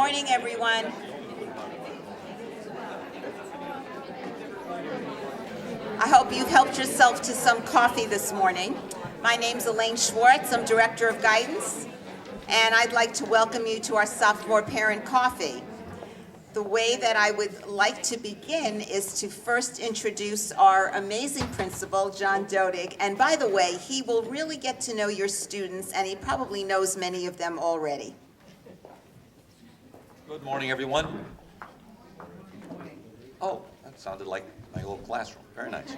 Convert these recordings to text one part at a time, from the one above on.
morning, everyone. I hope you've helped yourself to some coffee this morning. My name's Elaine Schwartz. I'm Director of Guidance, and I'd like to welcome you to our Sophomore Parent Coffee. The way that I would like to begin is to first introduce our amazing principal, John Dodig. And by the way, he will really get to know your students, and he probably knows many of them already. Good morning, everyone. Oh, that sounded like my little classroom. Very nice.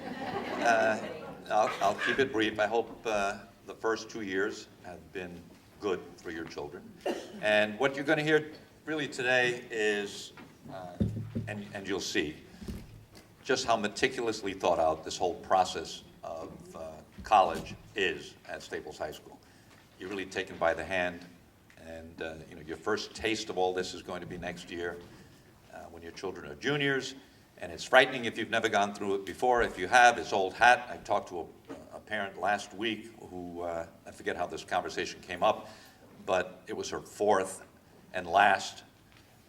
I'll keep it brief. I hope the first 2 years have been good for your children. And what you're going to hear really today is, and you'll see, just how meticulously thought out this whole process of college is at Staples High School. You're really taken by the hand, and your first taste of all this is going to be next year when your children are juniors. And it's frightening if you've never gone through it before. If you have, it's old hat. I talked to a parent last week who, I forget how this conversation came up, but it was her fourth and last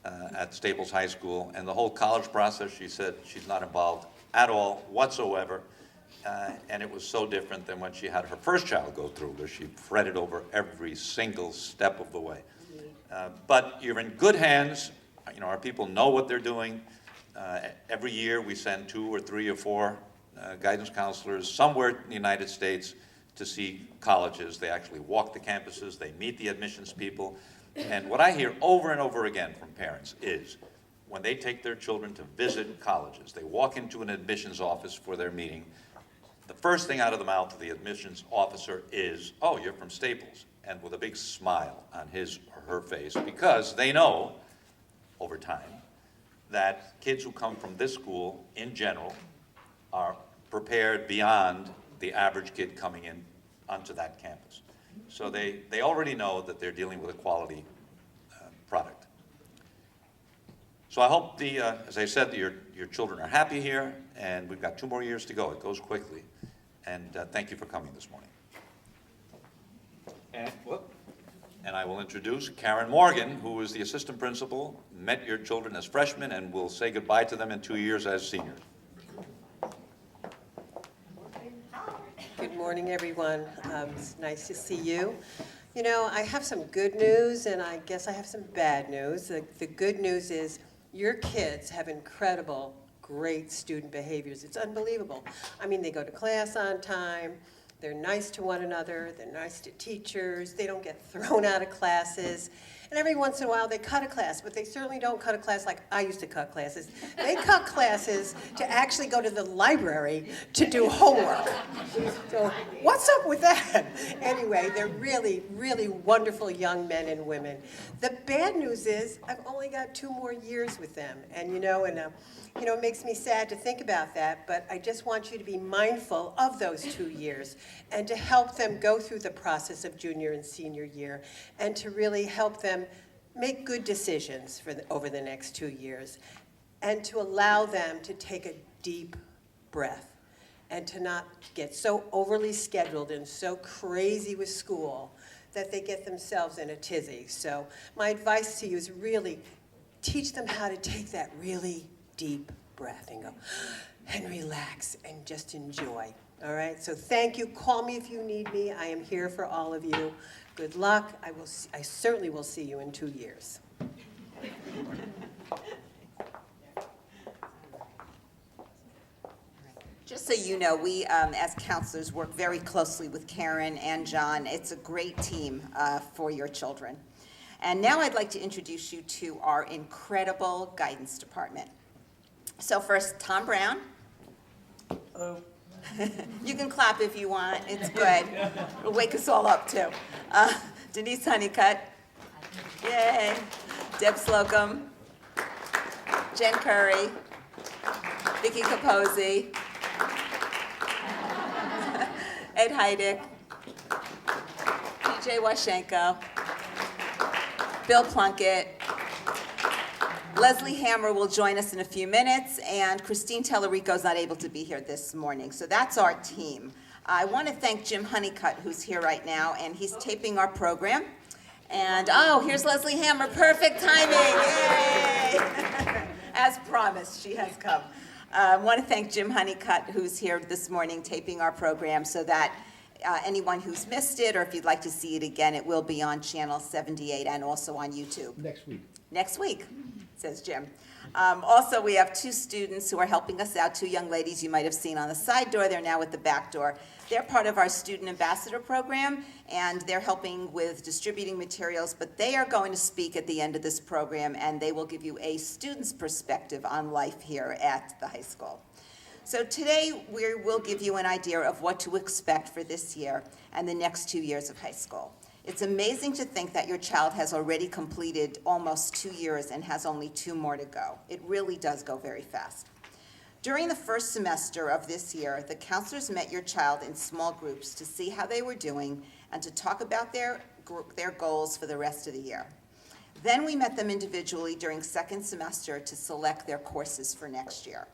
at Staples High School. And the whole college process, she said she's not involved at all whatsoever. And it was so different than when she had her first child go through, where she fretted over every single step of the way. But you're in good hands. Our people know what they're doing. Every year we send 2 or 3 or 4 guidance counselors somewhere in the United States to see colleges. They actually walk the campuses, they meet the admissions people. And what I hear over and over again from parents is when they take their children to visit colleges, they walk into an admissions office for their meeting, the first thing out of the mouth of the admissions officer is, "Oh, you're from Staples," and with a big smile on his or her face, because they know over time that kids who come from this school, in general, are prepared beyond the average kid coming in onto that campus. So they already know that they're dealing with a quality product. So I hope, as I said, your children are happy here, and we've got 2 more years to go. It goes quickly. And thank you for coming this morning. And I will introduce Karen Morgan, who is the assistant principal, met your children as freshmen, and will say goodbye to them in 2 years as seniors. Good morning, everyone. It's nice to see you. I have some good news, and I guess I have some bad news. The good news is your kids have incredible, great student behaviors. It's unbelievable. I mean, they go to class on time. They're nice to one another, they're nice to teachers, they don't get thrown out of classes, and every once in a while they cut a class, but they certainly don't cut a class like I used to cut classes. They cut classes to actually go to the library to do homework. So what's up with that? Anyway, they're really, really wonderful young men and women. The bad news is I've only got 2 more years with them, and it makes me sad to think about that, but I just want you to be mindful of those 2 years and to help them go through the process of junior and senior year and to really help them make good decisions over the next 2 years and to allow them to take a deep breath and to not get so overly scheduled and so crazy with school that they get themselves in a tizzy. So my advice to you is really teach them how to take that really deep breath and go and relax and just enjoy. All right, so thank you. Call me if you need me. I am here for all of you. Good luck. I certainly will see you in 2 years. Just so you know, we as counselors work very closely with Karen and John. It's a great team for your children. And now I'd like to introduce you to our incredible guidance department. So first, Tom Brown. Hello. You can clap if you want. It's good. It'll wake us all up, too. Denise Honeycutt. Yay. Deb Slocum. Jen Curry. Vicki Capozzi. Ed Heidick. PJ Washenko. Bill Plunkett. Leslie Hammer will join us in a few minutes, and Christine Tellerico is not able to be here this morning. So that's our team. I want to thank Jim Honeycutt, who's here right now, and he's taping our program. And, oh, here's Leslie Hammer, perfect timing, yay! As promised, she has come. I want to thank Jim Honeycutt, who's here this morning taping our program, so that anyone who's missed it, or if you'd like to see it again, it will be on Channel 78 and also on YouTube. Next week. Next week, says Jim. Also, we have two students who are helping us out, two young ladies you might have seen on the side door. They're now at the back door. They're part of our Student Ambassador Program, and they're helping with distributing materials, but they are going to speak at the end of this program, and they will give you a student's perspective on life here at the high school. So today, we will give you an idea of what to expect for this year and the next 2 years of high school. It's amazing to think that your child has already completed almost 2 years and has only 2 more to go. It really does go very fast. During the first semester of this year, the counselors met your child in small groups to see how they were doing and to talk about their goals for the rest of the year. Then we met them individually during second semester to select their courses for next year.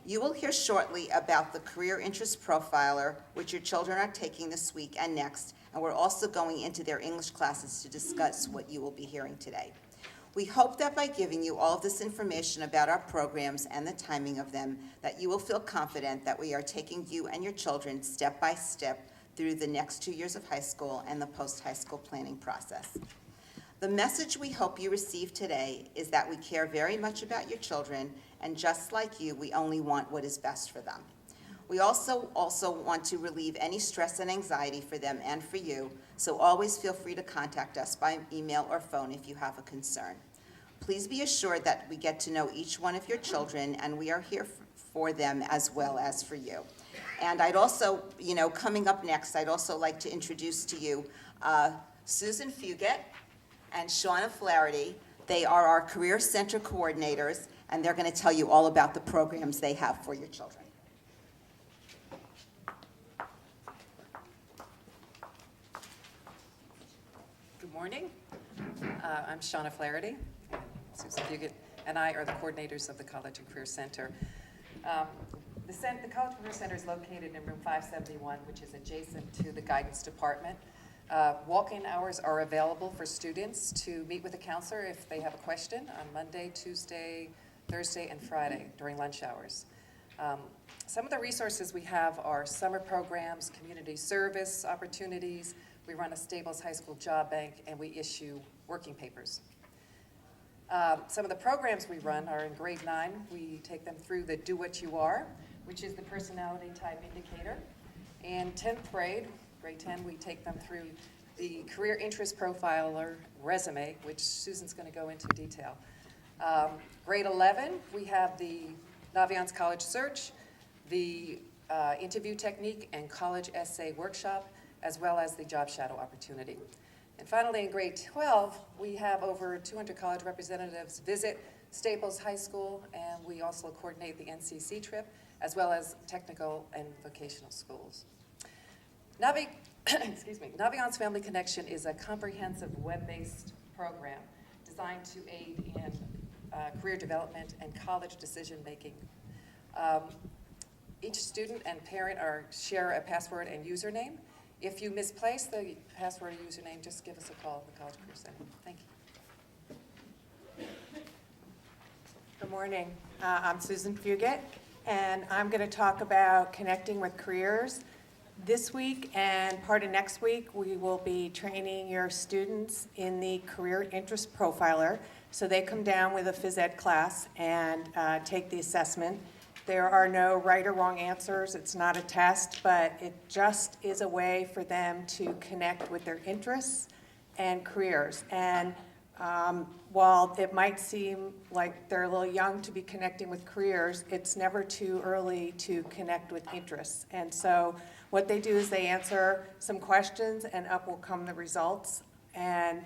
You will hear shortly about the Career Interest Profiler, which your children are taking this week and next, and we're also going into their English classes to discuss what you will be hearing today. We hope that by giving you all of this information about our programs and the timing of them, that you will feel confident that we are taking you and your children step by step through the next 2 years of high school and the post-high school planning process. The message we hope you receive today is that we care very much about your children, and just like you, we only want what is best for them. We also want to relieve any stress and anxiety for them and for you, so always feel free to contact us by email or phone if you have a concern. Please be assured that we get to know each one of your children, and we are here for them as well as for you. And I'd also, coming up next, I'd also like to introduce to you Susan Fugate and Shauna Flaherty. They are our Career Center coordinators, and they're going to tell you all about the programs they have for your children. Good morning. I'm Shauna Flaherty. Susan Fugate and I are the coordinators of the College and Career Center. The College and Career Center is located in room 571, which is adjacent to the guidance department. Walk-in hours are available for students to meet with a counselor if they have a question on Monday, Tuesday, Thursday, and Friday during lunch hours. Some of the resources we have are summer programs, community service opportunities. We run a Stables High School job bank, and we issue working papers. Some of the programs we run are in grade 9. We take them through the Do What You Are, which is the personality type indicator. In 10th grade, grade 10, we take them through the Career Interest Profiler resume, which Susan's going to go into detail. Grade 11, we have the Naviance College Search, the interview technique and college essay workshop, as well as the job shadow opportunity. And finally, in grade 12, we have over 200 college representatives visit Staples High School, and we also coordinate the NCC trip, as well as technical and vocational schools. Naviance Family Connection is a comprehensive web-based program designed to aid in career development and college decision-making. Each student and parent share a password and username. If you misplace the password or username, just give us a call at the College Career Center. Thank you. Good morning. I'm Susan Fugate, and I'm going to talk about connecting with careers. This week and part of next week, we will be training your students in the Career Interest Profiler. So they come down with a phys ed class and take the assessment. There are no right or wrong answers. It's not a test, but it just is a way for them to connect with their interests and careers. And while it might seem like they're a little young to be connecting with careers, it's never too early to connect with interests. And so what they do is they answer some questions, and up will come the results. And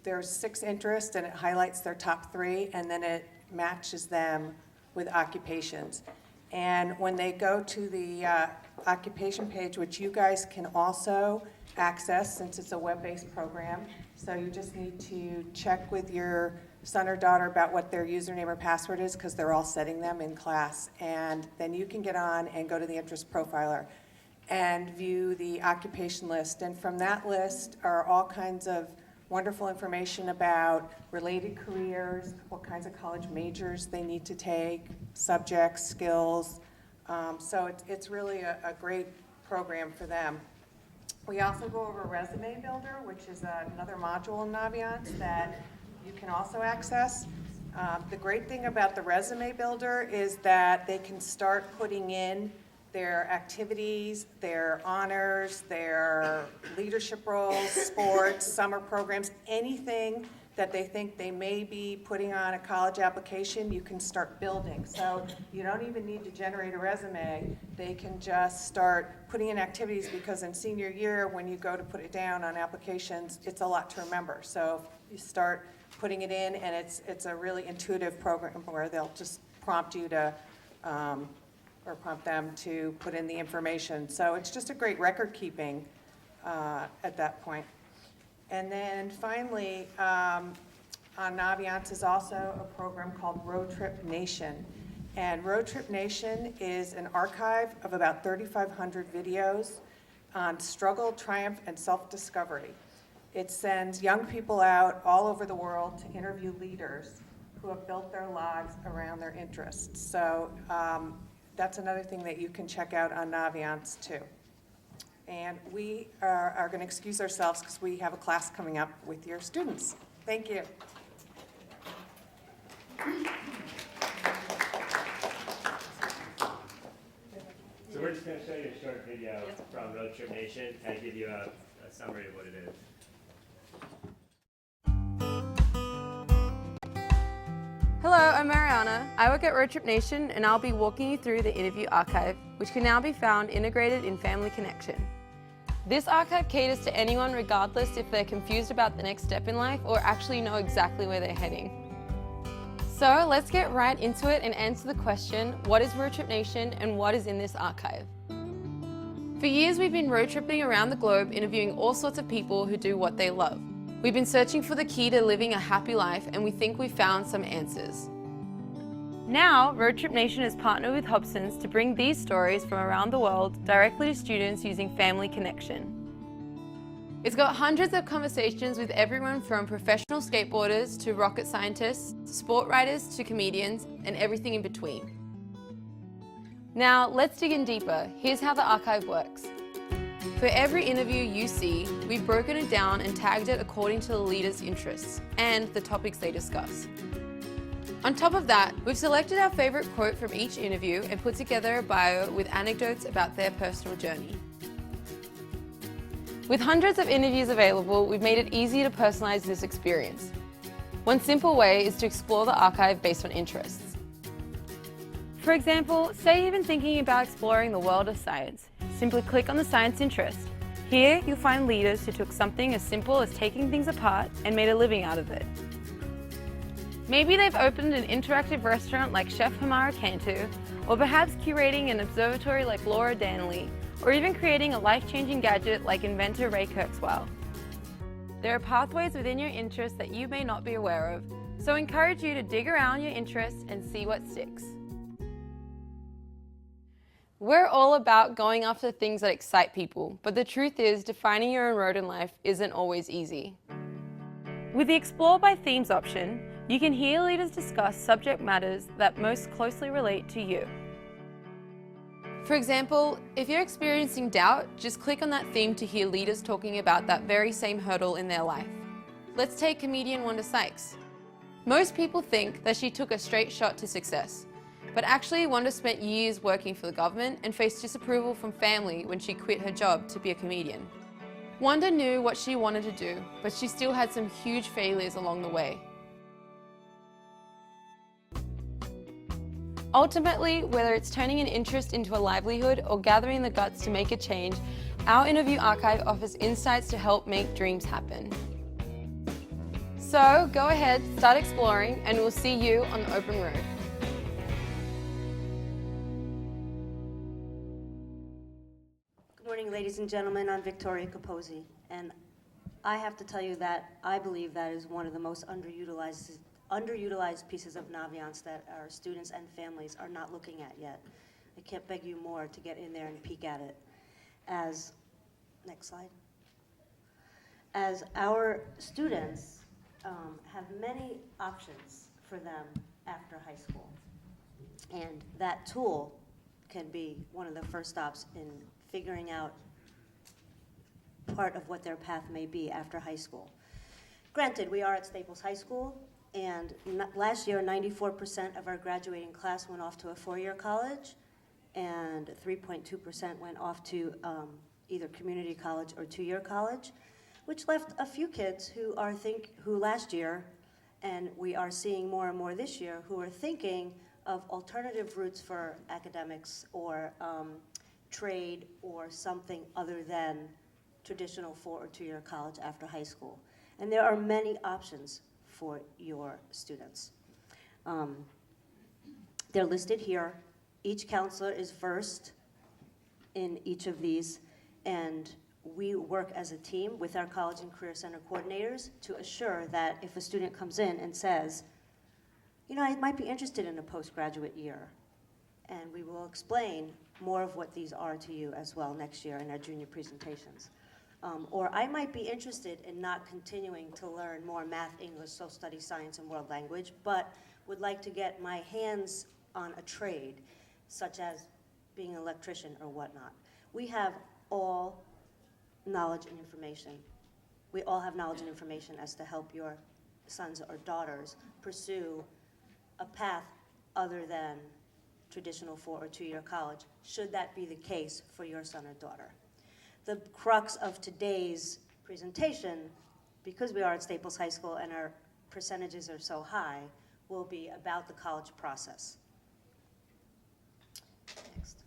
there's 6 interests, and it highlights their top 3, and then it matches them with occupations. And when they go to the occupation page, which you guys can also access since it's a web-based program, so you just need to check with your son or daughter about what their username or password is, because they're all setting them in class. And then you can get on and go to the interest profiler and view the occupation list. And from that list are all kinds of wonderful information about related careers, what kinds of college majors they need to take, subjects, skills. So it's really a great program for them. We also go over Resume Builder, which is another module in Naviance that you can also access. The great thing about the Resume Builder is that they can start putting in their activities, their honors, their leadership roles, sports, summer programs, anything that they think they may be putting on a college application, you can start building. So you don't even need to generate a resume. They can just start putting in activities, because in senior year, when you go to put it down on applications, it's a lot to remember. So you start putting it in, and it's a really intuitive program where they'll just prompt you to, or prompt them to put in the information. So it's just a great record keeping at that point. And then finally, on Naviance is also a program called Road Trip Nation. And Road Trip Nation is an archive of about 3,500 videos on struggle, triumph, and self-discovery. It sends young people out all over the world to interview leaders who have built their lives around their interests. So that's another thing that you can check out on Naviance too. And we are going to excuse ourselves because we have a class coming up with your students. Thank you. So we're just going to show you a short video from Road Trip Nation and give you a summary of what it is. Hello, I'm Mariana. I work at Road Trip Nation, and I'll be walking you through the interview archive, which can now be found integrated in Family Connection. This archive caters to anyone regardless if they're confused about the next step in life or actually know exactly where they're heading. So let's get right into it and answer the question, what is Road Trip Nation and what is in this archive? For years we've been road tripping around the globe interviewing all sorts of people who do what they love. We've been searching for the key to living a happy life, and we think we've found some answers. Now, Road Trip Nation has partnered with Hobson's to bring these stories from around the world directly to students using Family Connection. It's got hundreds of conversations with everyone from professional skateboarders to rocket scientists, sport writers to comedians, and everything in between. Now, let's dig in deeper. Here's how the archive works. For every interview you see, we've broken it down and tagged it according to the leader's interests and the topics they discuss. On top of that, we've selected our favorite quote from each interview and put together a bio with anecdotes about their personal journey. With hundreds of interviews available, we've made it easy to personalize this experience. One simple way is to explore the archive based on interests. For example, say you've been thinking about exploring the world of science. Simply click on the science interest. Here, you'll find leaders who took something as simple as taking things apart and made a living out of it. Maybe they've opened an interactive restaurant like Chef Hamara Cantu, or perhaps curating an observatory like Laura Danley, or even creating a life-changing gadget like inventor Ray Kurzweil. There are pathways within your interests that you may not be aware of, so I encourage you to dig around your interests and see what sticks. We're all about going after things that excite people, but the truth is defining your own road in life isn't always easy. With the Explore by Themes option, you can hear leaders discuss subject matters that most closely relate to you. For example, if you're experiencing doubt, just click on that theme to hear leaders talking about that very same hurdle in their life. Let's take comedian Wanda Sykes. Most people think that she took a straight shot to success, but actually Wanda spent years working for the government and faced disapproval from family when she quit her job to be a comedian. Wanda knew what she wanted to do, but she still had some huge failures along the way. Ultimately, whether it's turning an interest into a livelihood or gathering the guts to make a change, our interview archive offers insights to help make dreams happen. So go ahead, start exploring, and we'll see you on the open road. Good morning, ladies and gentlemen. I'm Victoria Capozzi, and I have to tell you that I believe that is one of the most underutilized pieces of Naviance that our students and families are not looking at yet. I can't beg you more to get in there and peek at it. Next slide. as our students have many options for them after high school. And that tool can be one of the first stops in figuring out part of what their path may be after high school. Granted, we are at Staples High School, and last year, 94% of our graduating class went off to a four-year college, and 3.2% went off to either community college or two-year college, which left a few kids who last year, and we are seeing more and more this year, who are thinking of alternative routes for academics or trade or something other than traditional four or two-year college after high school. And there are many options for your students. They're listed here. Each counselor is versed in each of these, and we work as a team with our College and Career Center coordinators to assure that if a student comes in and says, you know, I might be interested in a postgraduate year, and we will explain more of what these are to you as well next year in our junior presentations. Or I might be interested in not continuing to learn more math, English, social studies, science, and world language, but would like to get my hands on a trade, such as being an electrician or whatnot. We have all knowledge and information. We all have knowledge and information as to help your sons or daughters pursue a path other than traditional four or two-year college, should that be the case for your son or daughter. The crux of today's presentation, because we are at Staples High School and our percentages are so high, will be about the college process. Next.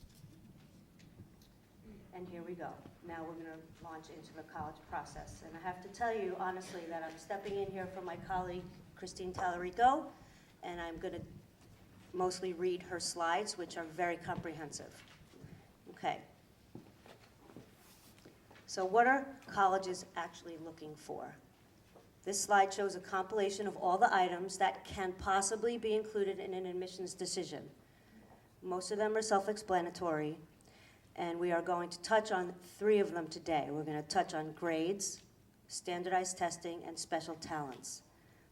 And here we go. Now we're going to launch into the college process. And I have to tell you honestly that I'm stepping in here for my colleague, Christine Tallarico, and I'm going to mostly read her slides, which are very comprehensive. Okay. So what are colleges actually looking for? This slide shows a compilation of all the items that can possibly be included in an admissions decision. Most of them are self-explanatory, and we are going to touch on 3 of them today. We're going to touch on grades, standardized testing, and special talents.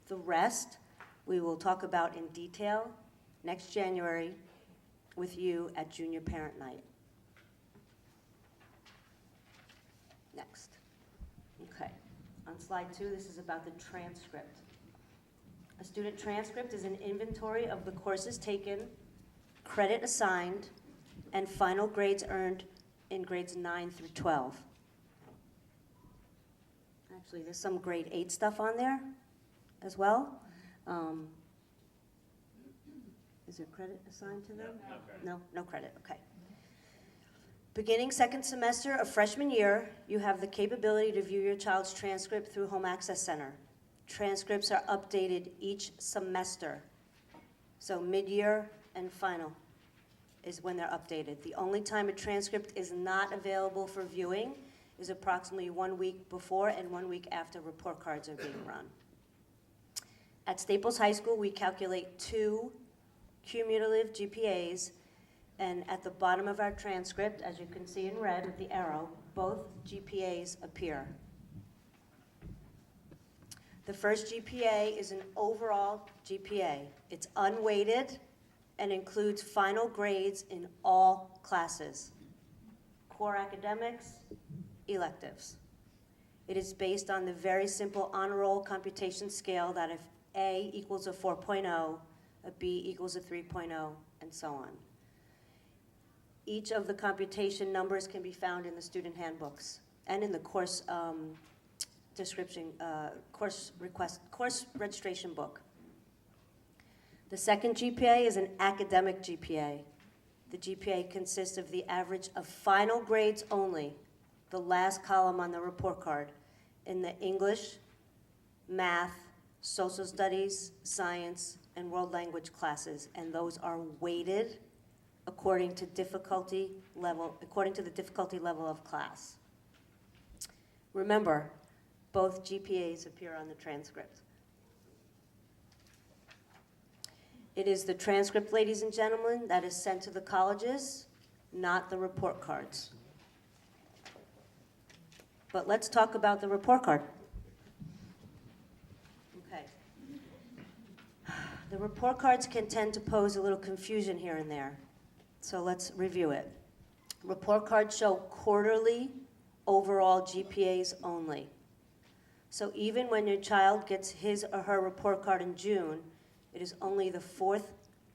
The rest we will talk about in detail next January with you at Junior Parent Night. Next. Okay. On slide 2, this is about the transcript. A student transcript is an inventory of the courses taken, credit assigned, and final grades earned in grades 9 through 12. Actually, there's some grade 8 stuff on there as well. Is there credit assigned to them? No credit. No credit, okay. Beginning second semester of freshman year, you have the capability to view your child's transcript through Home Access Center. Transcripts are updated each semester. So mid-year and final is when they're updated. The only time a transcript is not available for viewing is approximately 1 week before and 1 week after report cards are being run. At Staples High School, we calculate 2 cumulative GPAs, and at the bottom of our transcript, as you can see in red with the arrow, both GPAs appear. The first GPA is an overall GPA. It's unweighted and includes final grades in all classes, core academics, electives. It is based on the very simple honor roll computation scale that if A equals a 4.0, a B equals a 3.0, and so on. Each of the computation numbers can be found in the student handbooks and in the course description, course registration book. The second GPA is an academic GPA. The GPA consists of the average of final grades only, the last column on the report card, in the English, math, social studies, science, and world language classes, and those are weighted according to the difficulty level of class. Remember, both GPAs appear on the transcript. It is the transcript, ladies and gentlemen, that is sent to the colleges, not the report cards. But let's talk about the report card. The report cards can tend to pose a little confusion here and there. So let's review it. Report cards show quarterly overall GPAs only. So even when your child gets his or her report card in June, it is only the fourth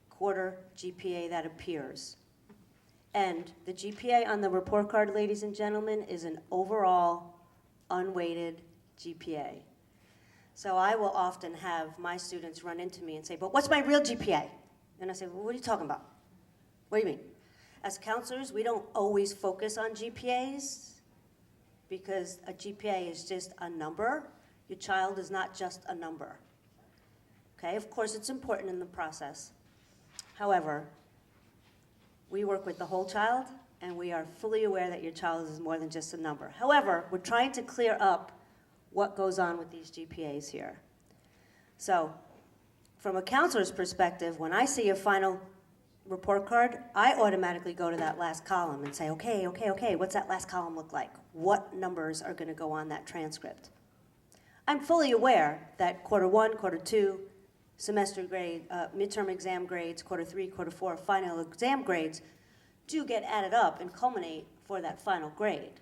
quarter GPA that appears. And the GPA on the report card, ladies and gentlemen, is an overall unweighted GPA. So I will often have my students run into me and say, but what's my real GPA? And I say, well, what are you talking about? What do you mean? As counselors, we don't always focus on GPAs because a GPA is just a number. Your child is not just a number. Okay, of course it's important in the process. However, we work with the whole child and we are fully aware that your child is more than just a number. However, we're trying to clear up what goes on with these GPAs here. So, from a counselor's perspective, when I see a final report card, I automatically go to that last column and say, okay, what's that last column look like? What numbers are going to go on that transcript? I'm fully aware that quarter one, quarter two, semester grade, midterm exam grades, quarter three, quarter four, final exam grades do get added up and culminate for that final grade.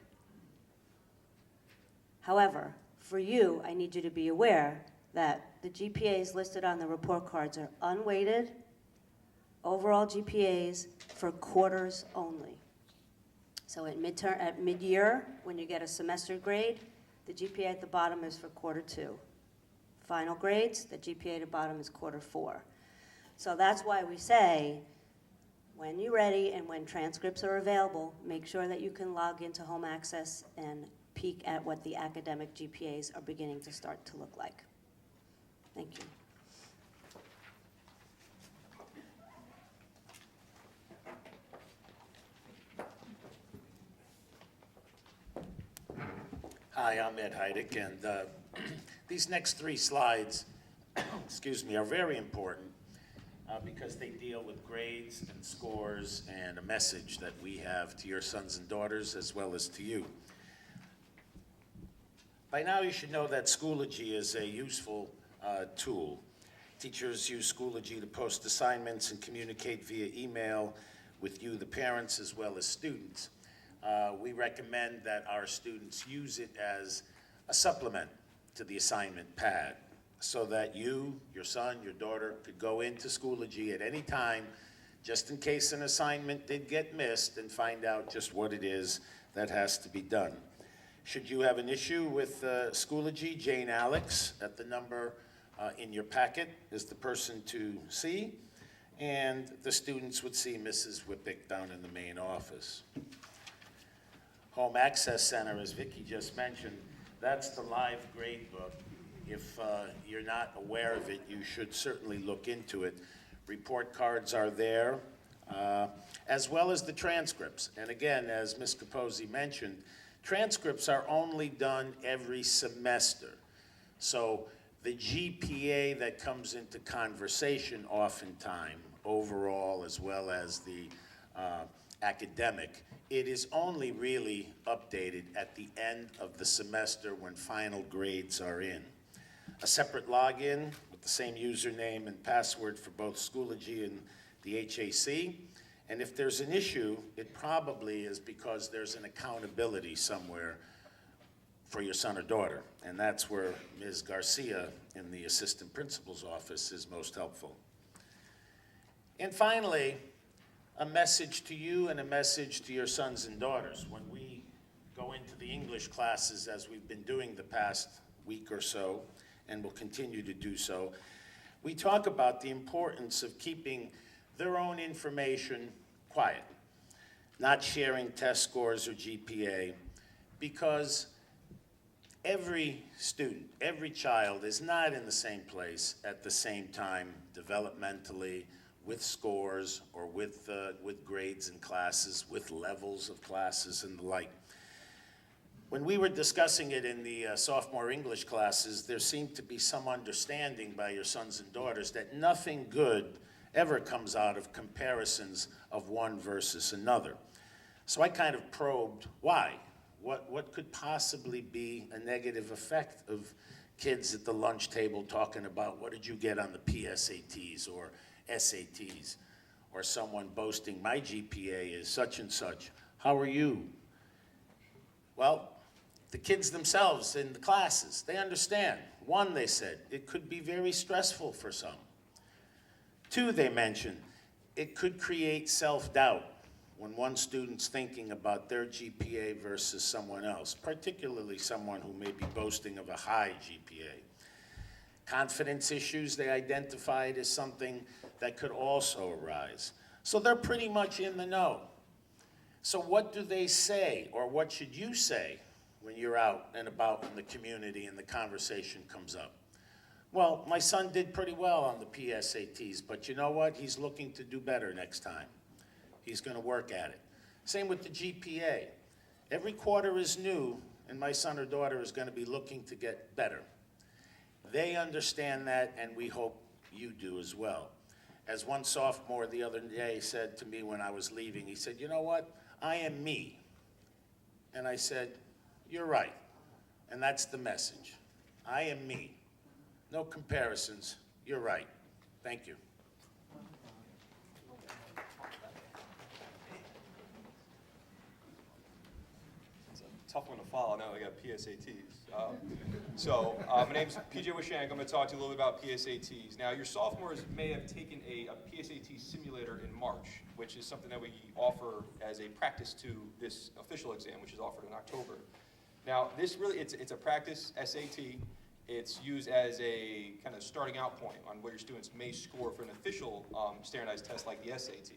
However, for you, I need you to be aware that the GPAs listed on the report cards are unweighted, overall GPAs for quarters only. So at mid-year, when you get a semester grade, the GPA at the bottom is for quarter two. Final grades, the GPA at the bottom is quarter four. So that's why we say, when you're ready and when transcripts are available, make sure that you can log into Home Access and peek at what the academic GPAs are beginning to start to look like. Thank you. Hi, I'm Ed Heidick, and these next three slides, excuse me, are very important because they deal with grades and scores and a message that we have to your sons and daughters as well as to you. By now you should know that Schoology is a useful tool. Teachers use Schoology to post assignments and communicate via email with you, the parents, as well as students. We recommend that our students use it as a supplement to the assignment pad so that you, your son, your daughter could go into Schoology at any time just in case an assignment did get missed and find out just what it is that has to be done. Should you have an issue with Schoology, Jane Alex at the number in your packet is the person to see, and the students would see Mrs. Whippick down in the main office. Home Access Center, as Vicki just mentioned, that's the live grade book. If you're not aware of it, you should certainly look into it. Report cards are there, as well as the transcripts. And again, as Ms. Capozzi mentioned, transcripts are only done every semester. So the GPA that comes into conversation oftentimes, overall as well as the academic, it is only really updated at the end of the semester when final grades are in. A separate login with the same username and password for both Schoology and the HAC. And if there's an issue, it probably is because there's an accountability somewhere for your son or daughter. And that's where Ms. Garcia in the assistant principal's office is most helpful. And finally, a message to you and a message to your sons and daughters. When we go into the English classes, as we've been doing the past week or so, and will continue to do so, we talk about the importance of keeping their own information quiet, not sharing test scores or GPA, because every student, every child is not in the same place at the same time developmentally, with scores or with grades in classes, with levels of classes and the like. When we were discussing it in the sophomore English classes, there seemed to be some understanding by your sons and daughters that nothing good ever comes out of comparisons of one versus another. So I kind of probed why. What could possibly be a negative effect of kids at the lunch table talking about what did you get on the PSATs or SATs, or someone boasting my GPA is such and such. How are you? Well, the kids themselves in the classes, they understand. One, they said, it could be very stressful for some. Two, they mentioned, it could create self-doubt when one student's thinking about their GPA versus someone else, particularly someone who may be boasting of a high GPA. Confidence issues they identified as something that could also arise. So they're pretty much in the know. So what do they say, or what should you say when you're out and about in the community and the conversation comes up? Well, my son did pretty well on the PSATs, but you know what? He's looking to do better next time. He's going to work at it. Same with the GPA. Every quarter is new, and my son or daughter is going to be looking to get better. They understand that, and we hope you do as well. As one sophomore the other day said to me when I was leaving, he said, you know what? I am me. And I said, you're right. And that's the message. I am me. No comparisons. You're right. Thank you. Tough one to follow now. I got PSATs. My name's PJ Wishank. I'm going to talk to you a little bit about PSATs. Now, your sophomores may have taken a PSAT simulator in March, which is something that we offer as a practice to this official exam, which is offered in October. Now, this really, it's a practice SAT. It's used as a kind of starting out point on where your students may score for an official standardized test like the SAT.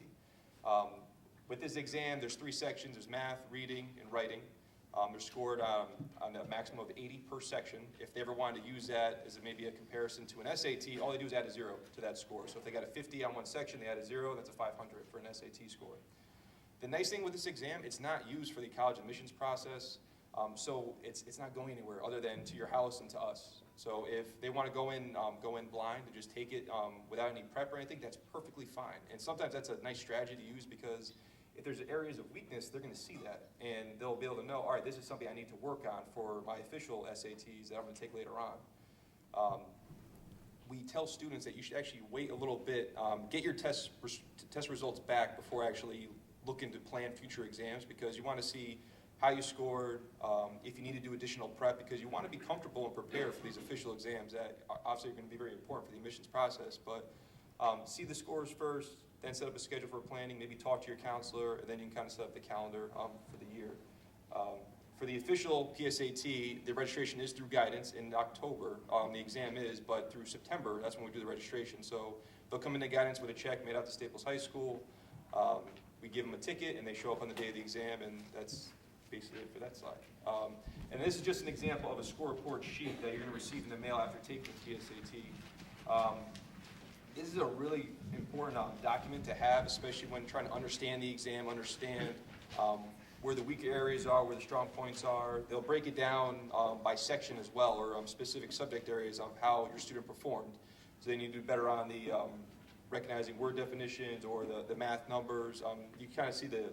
With this exam, there's 3 sections. There's math, reading, and writing. They're scored on a maximum of 80 per section. If they ever wanted to use that as maybe a comparison to an SAT, all they do is add a 0 to that score. So if they got a 50 on one section, they add a 0, that's a 500 for an SAT score. The nice thing with this exam, it's not used for the college admissions process, so it's not going anywhere other than to your house and to us. So if they want to go in blind and just take it without any prep or anything, that's perfectly fine. And sometimes that's a nice strategy to use because if there's areas of weakness, they're going to see that, and they'll be able to know, all right, this is something I need to work on for my official SATs that I'm going to take later on. We tell students that you should actually wait a little bit, get your test results back before actually looking to plan future exams, because you want to see how you scored, if you need to do additional prep, because you want to be comfortable and prepared for these official exams that obviously are going to be very important for the admissions process. But see the scores first, then set up a schedule for planning, maybe talk to your counselor, and then you can kind of set up the calendar for the year. For the official PSAT, the registration is through guidance in October. The exam is, but through September, that's when we do the registration. So they'll come into guidance with a check made out to Staples High School. We give them a ticket, and they show up on the day of the exam, and that's basically it for that slide. And this is just an example of a score report sheet that you're going to receive in the mail after taking the PSAT. This is a really important document to have, especially when trying to understand the exam, understand where the weak areas are, where the strong points are. They'll break it down by section as well, or specific subject areas of how your student performed. So they need to do better on the recognizing word definitions or the math numbers. You kind of see the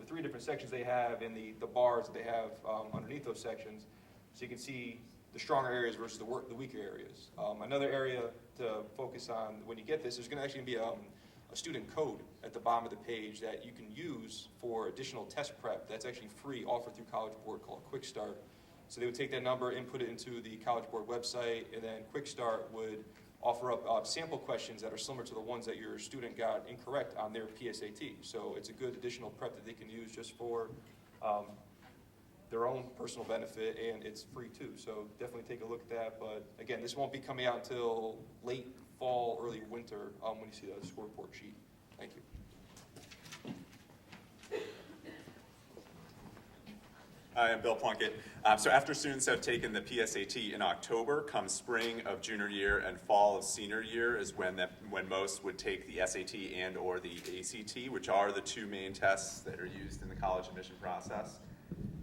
3 different sections they have and the bars that they have underneath those sections. So you can see the stronger areas versus the weaker areas. Another area to focus on when you get this, there's going to actually be a student code at the bottom of the page that you can use for additional test prep that's actually free, offered through College Board, called Quick Start. So they would take that number, input it into the College Board website, and then Quick Start would offer up sample questions that are similar to the ones that your student got incorrect on their PSAT. So it's a good additional prep that they can use just for their own personal benefit, and it's free too. So definitely take a look at that. But again, this won't be coming out until late fall, early winter when you see the score report sheet. Thank you. Hi, I'm Bill Plunkett. So after students have taken the PSAT in October, come spring of junior year and fall of senior year is when most would take the SAT and or the ACT, which are the 2 main tests that are used in the college admission process.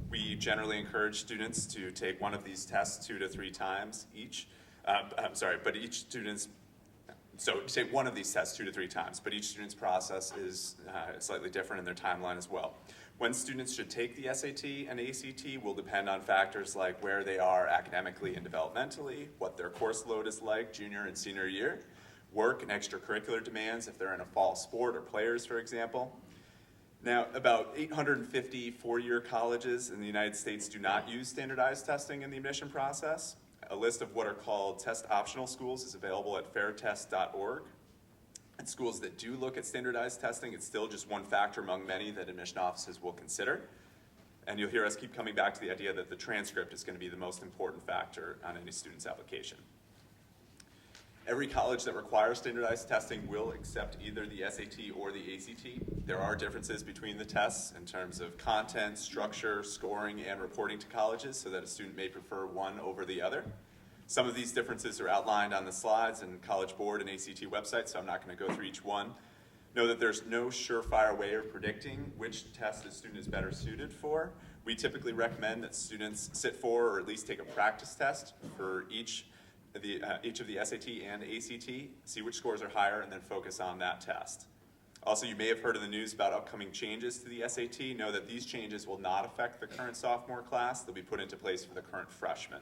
We generally encourage students to take one of these tests 2 to 3 times each. But each student's So take one of these tests 2 to 3 times, but each student's process is slightly different in their timeline as well. When students should take the SAT and ACT will depend on factors like where they are academically and developmentally, what their course load is like junior and senior year, work and extracurricular demands if they're in a fall sport or players, for example. Now, about 850 four-year colleges in the United States do not use standardized testing in the admission process. A list of what are called test optional schools is available at fairtest.org. And schools that do look at standardized testing, it's still just one factor among many that admission offices will consider. And you'll hear us keep coming back to the idea that the transcript is going to be the most important factor on any student's application. Every college that requires standardized testing will accept either the SAT or the ACT. There are differences between the tests in terms of content, structure, scoring, and reporting to colleges, so that a student may prefer one over the other. Some of these differences are outlined on the slides and College Board and ACT websites, so I'm not going to go through each one. Know that there's no surefire way of predicting which test a student is better suited for. We typically recommend that students sit for or at least take a practice test for each of the SAT and ACT, see which scores are higher, and then focus on that test. Also, you may have heard in the news about upcoming changes to the SAT. Know that these changes will not affect the current sophomore class. They'll be put into place for the current freshmen.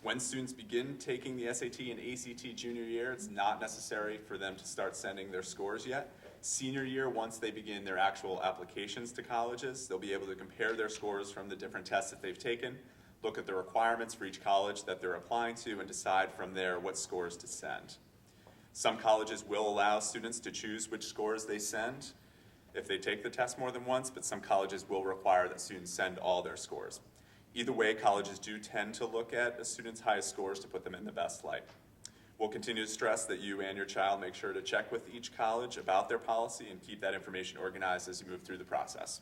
When students begin taking the SAT and ACT junior year, it's not necessary for them to start sending their scores yet. Senior year, once they begin their actual applications to colleges, they'll be able to compare their scores from the different tests that they've taken, look at the requirements for each college that they're applying to, and decide from there what scores to send. Some colleges will allow students to choose which scores they send if they take the test more than once, but some colleges will require that students send all their scores. Either way, colleges do tend to look at a student's highest scores to put them in the best light. We'll continue to stress that you and your child make sure to check with each college about their policy and keep that information organized as you move through the process.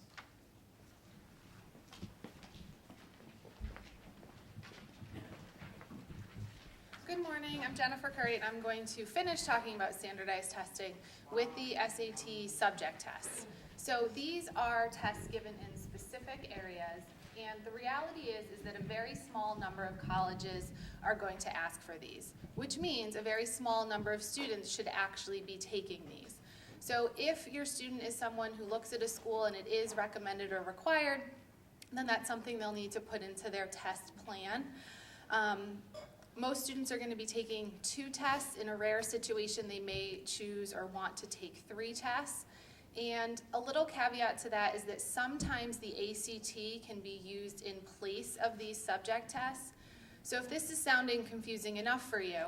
Good morning, I'm Jennifer Curry, and I'm going to finish talking about standardized testing with the SAT subject tests. So these are tests given in specific areas, and the reality is that a very small number of colleges are going to ask for these, which means a very small number of students should actually be taking these. So if your student is someone who looks at a school and it is recommended or required, then that's something they'll need to put into their test plan. Most students are going to be taking 2 tests. In a rare situation, they may choose or want to take 3 tests. And a little caveat to that is that sometimes the ACT can be used in place of these subject tests. So if this is sounding confusing enough for you,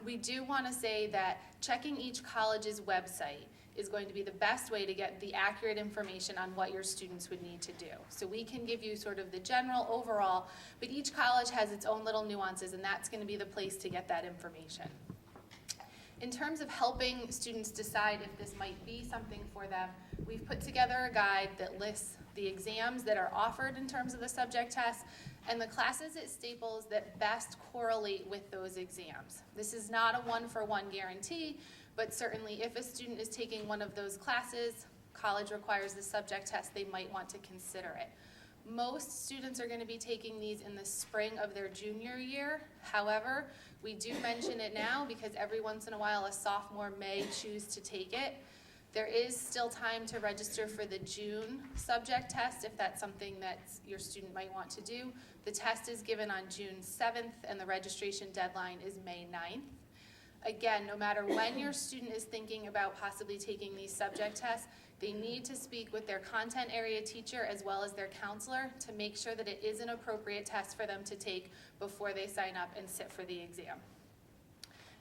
we do want to say that checking each college's website is going to be the best way to get the accurate information on what your students would need to do. So we can give you sort of the general overall, but each college has its own little nuances, and that's going to be the place to get that information. In terms of helping students decide if this might be something for them, we've put together a guide that lists the exams that are offered in terms of the subject tests and the classes at Staples that best correlate with those exams. This is not a one-for-one guarantee, but certainly if a student is taking one of those classes, college requires the subject test, they might want to consider it. Most students are going to be taking these in the spring of their junior year. However, we do mention it now because every once in a while a sophomore may choose to take it. There is still time to register for the June subject test if that's something that your student might want to do. The test is given on June 7th and the registration deadline is May 9th. Again, no matter when your student is thinking about possibly taking these subject tests, they need to speak with their content area teacher as well as their counselor to make sure that it is an appropriate test for them to take before they sign up and sit for the exam.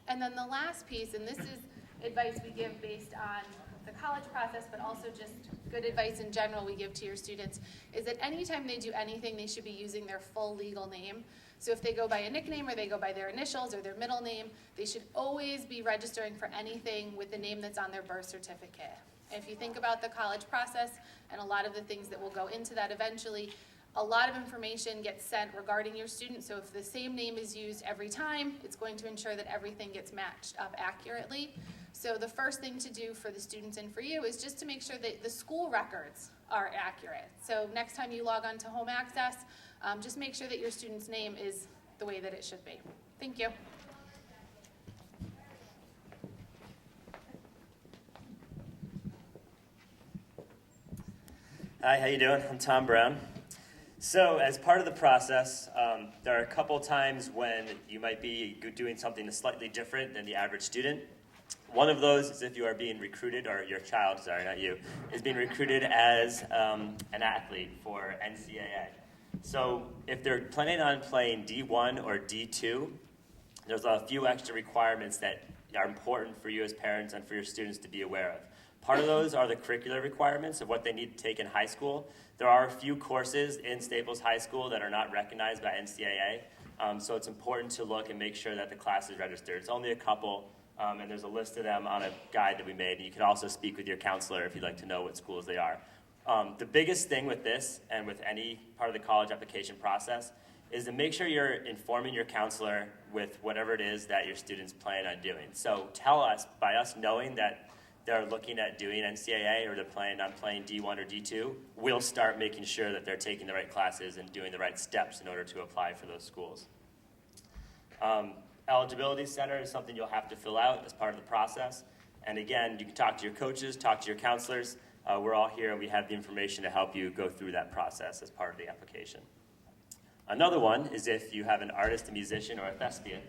And then the last piece, and this is advice we give based on the college process, but also just good advice in general we give to your students, is that anytime they do anything, they should be using their full legal name. So if they go by a nickname or they go by their initials or their middle name, they should always be registering for anything with the name that's on their birth certificate. If you think about the college process and a lot of the things that will go into that eventually, a lot of information gets sent regarding your student. So if the same name is used every time, it's going to ensure that everything gets matched up accurately. So the first thing to do for the students and for you is just to make sure that the school records are accurate. So next time you log on to Home Access, just make sure that your student's name is the way that it should be. Thank you. Hi, how you doing? I'm Tom Brown. So as part of the process, there are a couple times when you might be doing something slightly different than the average student. One of those is if you are being recruited, or your child, sorry, not you, is being recruited as an athlete for NCAA. So if they're planning on playing D1 or D2, there's a few extra requirements that are important for you as parents and for your students to be aware of. Part of those are the curricular requirements of what they need to take in high school. There are a few courses in Staples High School that are not recognized by NCAA, so it's important to look and make sure that the class is registered. It's only a couple, and there's a list of them on a guide that we made. And you can also speak with your counselor if you'd like to know what schools they are. The biggest thing with this and with any part of the college application process is to make sure you're informing your counselor with whatever it is that your students plan on doing. So tell us, by us knowing that they're looking at doing NCAA or they're planning on playing D1 or D2, we'll start making sure that they're taking the right classes and doing the right steps in order to apply for those schools. Eligibility center is something you'll have to fill out as part of the process. And again, you can talk to your coaches, talk to your counselors. We're all here and we have the information to help you go through that process as part of the application. Another one is if you have an artist, a musician, or a thespian.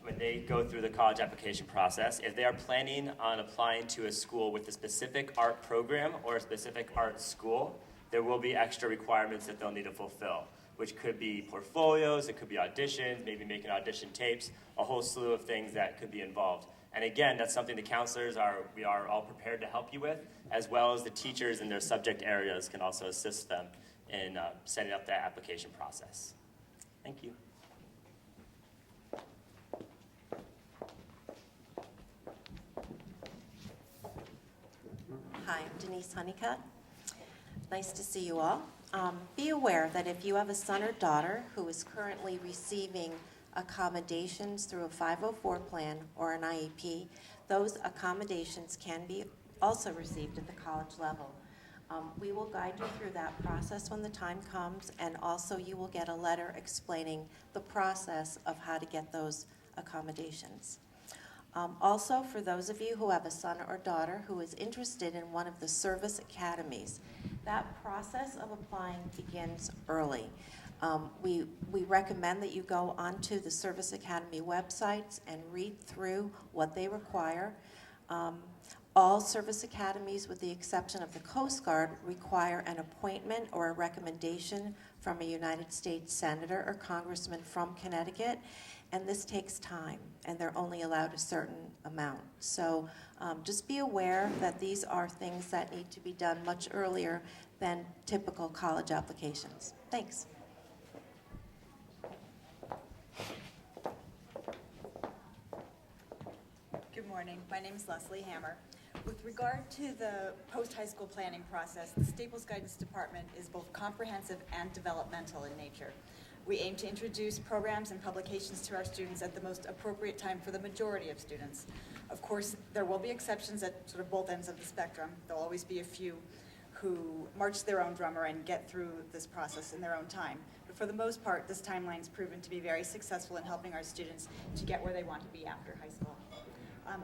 When they go through the college application process, if they are planning on applying to a school with a specific art program or a specific art school, there will be extra requirements that they'll need to fulfill, which could be portfolios, it could be auditions, maybe making audition tapes, a whole slew of things that could be involved. And again, that's something the counselors we are all prepared to help you with, as well as the teachers in their subject areas can also assist them in setting up that application process. Thank you. Hi, I'm Denise Honeycutt. Nice to see you all. Be aware that if you have a son or daughter who is currently receiving accommodations through a 504 plan or an IEP, those accommodations can be also received at the college level. We will guide you through that process when the time comes, and also you will get a letter explaining the process of how to get those accommodations. Also, for those of you who have a son or daughter who is interested in one of the service academies, that process of applying begins early. We recommend that you go onto the Service Academy websites and read through what they require. All service academies, with the exception of the Coast Guard, require an appointment or a recommendation from a United States Senator or Congressman from Connecticut, and this takes time, and they're only allowed a certain amount. So just be aware that these are things that need to be done much earlier than typical college applications. Thanks. Good morning. My name is Leslie Hammer. With regard to the post-high school planning process, the Staples Guidance Department is both comprehensive and developmental in nature. We aim to introduce programs and publications to our students at the most appropriate time for the majority of students. Of course, there will be exceptions at sort of both ends of the spectrum. There'll always be a few who march their own drummer and get through this process in their own time. But for the most part, this timeline has proven to be very successful in helping our students to get where they want to be after high school.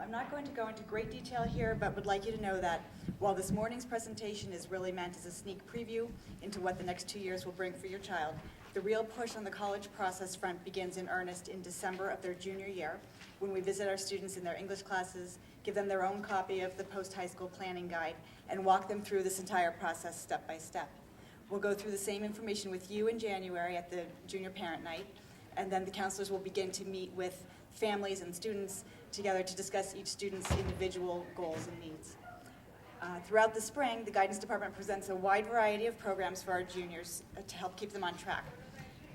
I'm not going to go into great detail here, but would like you to know that while this morning's presentation is really meant as a sneak preview into what the next 2 years will bring for your child, the real push on the college process front begins in earnest in December of their junior year, when we visit our students in their English classes, give them their own copy of the post-high school planning guide, and walk them through this entire process step by step. We'll go through the same information with you in January at the junior parent night, and then the counselors will begin to meet with families and students together to discuss each student's individual goals and needs. Throughout the spring, the Guidance Department presents a wide variety of programs for our juniors to help keep them on track.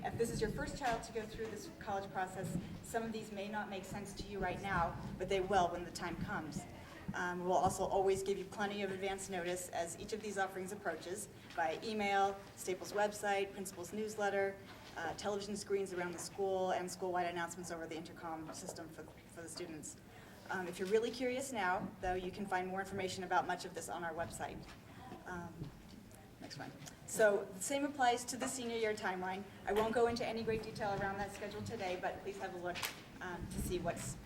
If this is your first child to go through this college process, some of these may not make sense to you right now, but they will when the time comes. We'll also always give you plenty of advance notice as each of these offerings approaches by email, Staples website, principal's newsletter, television screens around the school, and school-wide announcements over the intercom system for the students. If you're really curious now, though, you can find more information about much of this on our website. Next one. So the same applies to the senior year timeline. I won't go into any great detail around that schedule today, but please have a look to see what's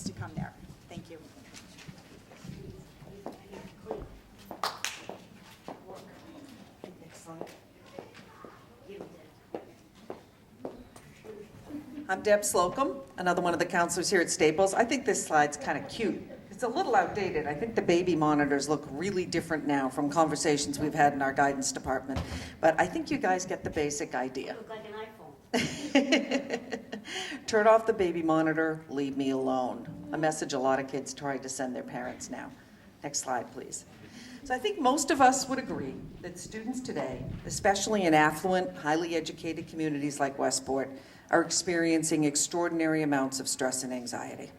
to come there. Thank you. I'm Deb Slocum, another one of the counselors here at Staples. I think this slide's kind of cute. It's a little outdated. I think the baby monitors look really different now from conversations we've had in our guidance department. But I think you guys get the basic idea. Look like an iPhone. Turn off the baby monitor, leave me alone. A message a lot of kids try to send their parents now. Next slide, please. So I think most of us would agree that students today, especially in affluent, highly educated communities like Westport, are experiencing extraordinary amounts of stress and anxiety.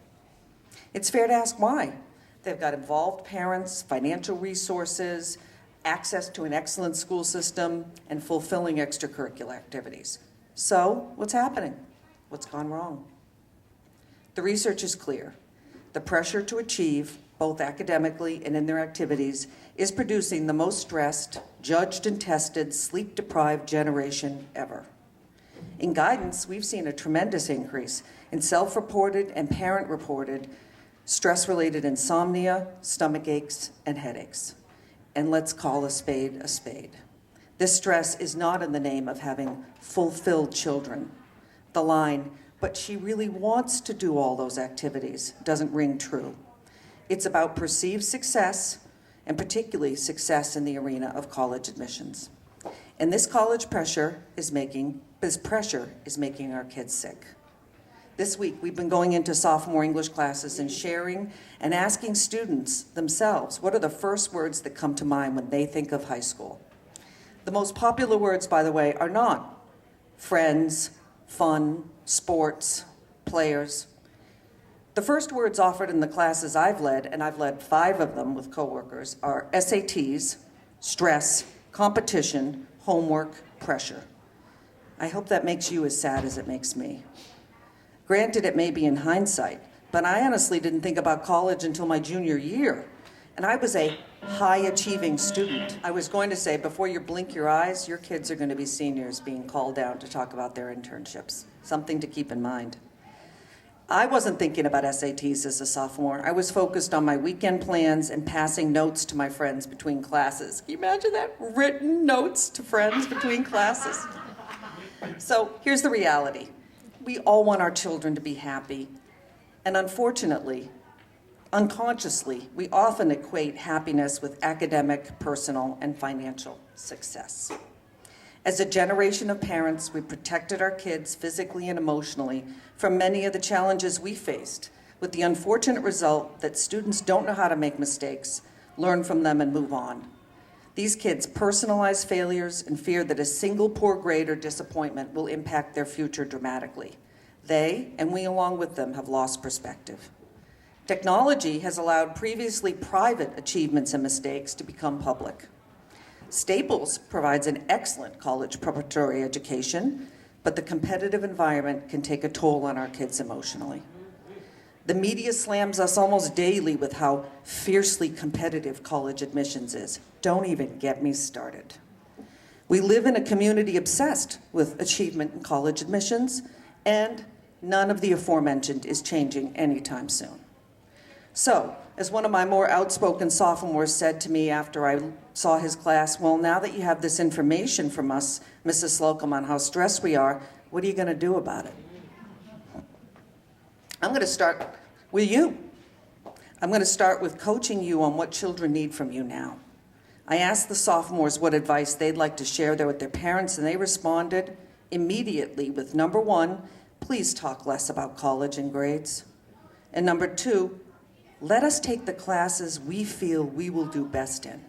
It's fair to ask why. They've got involved parents, financial resources, access to an excellent school system, and fulfilling extracurricular activities. So, what's happening? What's gone wrong? The research is clear. The pressure to achieve, both academically and in their activities, is producing the most stressed, judged and tested, sleep-deprived generation ever. In guidance, we've seen a tremendous increase in self-reported and parent-reported stress-related insomnia, stomach aches, and headaches. And let's call a spade a spade. This stress is not in the name of having fulfilled children. The line, "but she really wants to do all those activities," doesn't ring true. It's about perceived success, and particularly success in the arena of college admissions. And this pressure is making our kids sick. This week, we've been going into sophomore English classes and sharing and asking students themselves, what are the first words that come to mind when they think of high school? The most popular words, by the way, are not friends, fun, sports, players. The first words offered in the classes I've led, and I've led 5 of them with coworkers, are SATs, stress, competition, homework, pressure. I hope that makes you as sad as it makes me. Granted, it may be in hindsight, but I honestly didn't think about college until my junior year. And I was a high-achieving student. I was going to say, before you blink your eyes, your kids are going to be seniors being called down to talk about their internships. Something to keep in mind. I wasn't thinking about SATs as a sophomore. I was focused on my weekend plans and passing notes to my friends between classes. Can you imagine that? Written notes to friends between classes. So here's the reality. We all want our children to be happy. And unfortunately, unconsciously, we often equate happiness with academic, personal, and financial success. As a generation of parents, we protected our kids physically and emotionally from many of the challenges we faced, with the unfortunate result that students don't know how to make mistakes, learn from them, and move on. These kids personalize failures and fear that a single poor grade or disappointment will impact their future dramatically. They, and we along with them, have lost perspective. Technology has allowed previously private achievements and mistakes to become public. Staples provides an excellent college preparatory education, but the competitive environment can take a toll on our kids emotionally. The media slams us almost daily with how fiercely competitive college admissions is. Don't even get me started. We live in a community obsessed with achievement in college admissions, and none of the aforementioned is changing anytime soon. So, as one of my more outspoken sophomores said to me after I saw his class, well, now that you have this information from us, Mrs. Slocum, on how stressed we are, what are you going to do about it? I'm going to start with you. I'm going to start with coaching you on what children need from you now. I asked the sophomores what advice they'd like to share there with their parents, and they responded immediately with, number 1, please talk less about college and grades. And number 2, let us take the classes we feel we will do best in.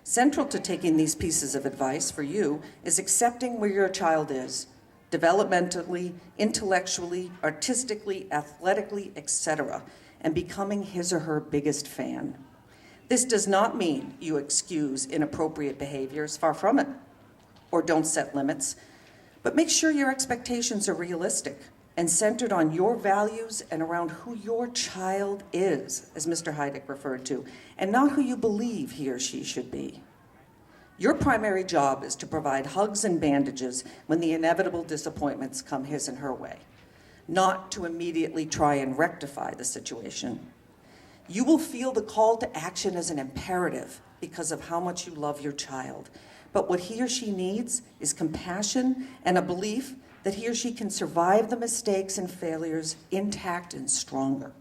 Central to taking these pieces of advice for you is accepting where your child is, developmentally, intellectually, artistically, athletically, etc., and becoming his or her biggest fan. This does not mean you excuse inappropriate behaviors, far from it, or don't set limits, but make sure your expectations are realistic and centered on your values and around who your child is, as Mr. Heidick referred to, and not who you believe he or she should be. Your primary job is to provide hugs and bandages when the inevitable disappointments come his and her way, not to immediately try and rectify the situation. You will feel the call to action as an imperative because of how much you love your child. But what he or she needs is compassion and a belief that he or she can survive the mistakes and failures intact and stronger.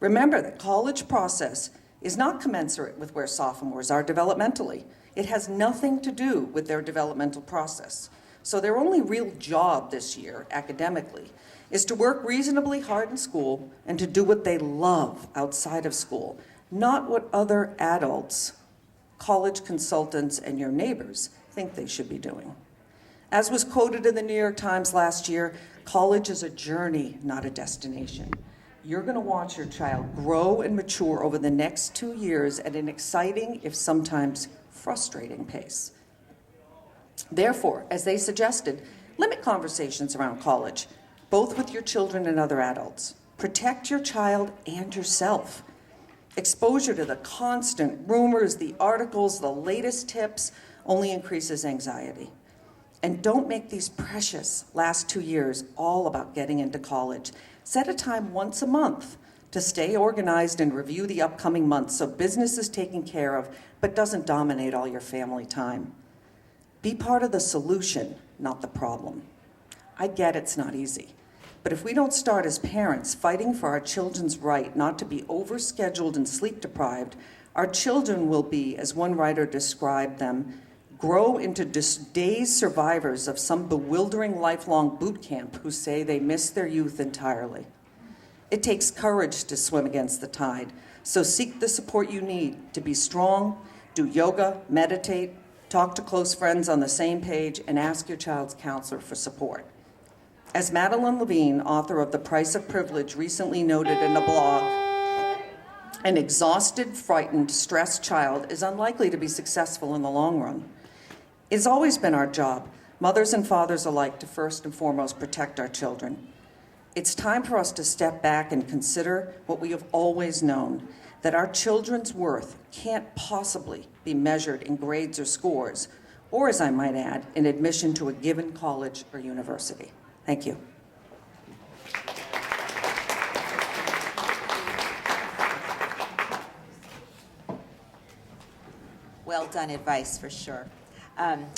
Remember, the college process is not commensurate with where sophomores are developmentally. It has nothing to do with their developmental process. So their only real job this year, academically, is to work reasonably hard in school and to do what they love outside of school, not what other adults, college consultants, and your neighbors think they should be doing. As was quoted in the New York Times last year, college is a journey, not a destination. You're going to watch your child grow and mature over the next 2 years at an exciting, if sometimes frustrating pace. Therefore, as they suggested, limit conversations around college, both with your children and other adults. Protect your child and yourself. Exposure to the constant rumors, the articles, the latest tips only increases anxiety. And don't make these precious last 2 years all about getting into college. Set a time once a month to stay organized and review the upcoming months so business is taken care of but doesn't dominate all your family time. Be part of the solution, not the problem. I get it's not easy, but if we don't start as parents fighting for our children's right not to be overscheduled and sleep deprived, our children will be, as one writer described them, grow into dazed survivors of some bewildering lifelong boot camp who say they miss their youth entirely. It takes courage to swim against the tide, so seek the support you need to be strong, do yoga, meditate, talk to close friends on the same page, and ask your child's counselor for support. As Madeline Levine, author of The Price of Privilege, recently noted in a blog, an exhausted, frightened, stressed child is unlikely to be successful in the long run. It's always been our job, mothers and fathers alike, to first and foremost protect our children. It's time for us to step back and consider what we have always known, that our children's worth can't possibly be measured in grades or scores, or, as I might add, in admission to a given college or university. Thank you. Well done advice, for sure.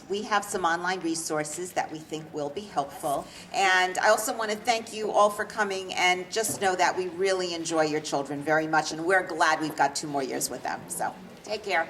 We have some online resources that we think will be helpful. And I also want to thank you all for coming, and just know that we really enjoy your children very much, and we're glad we've got 2 more years with them. So take care.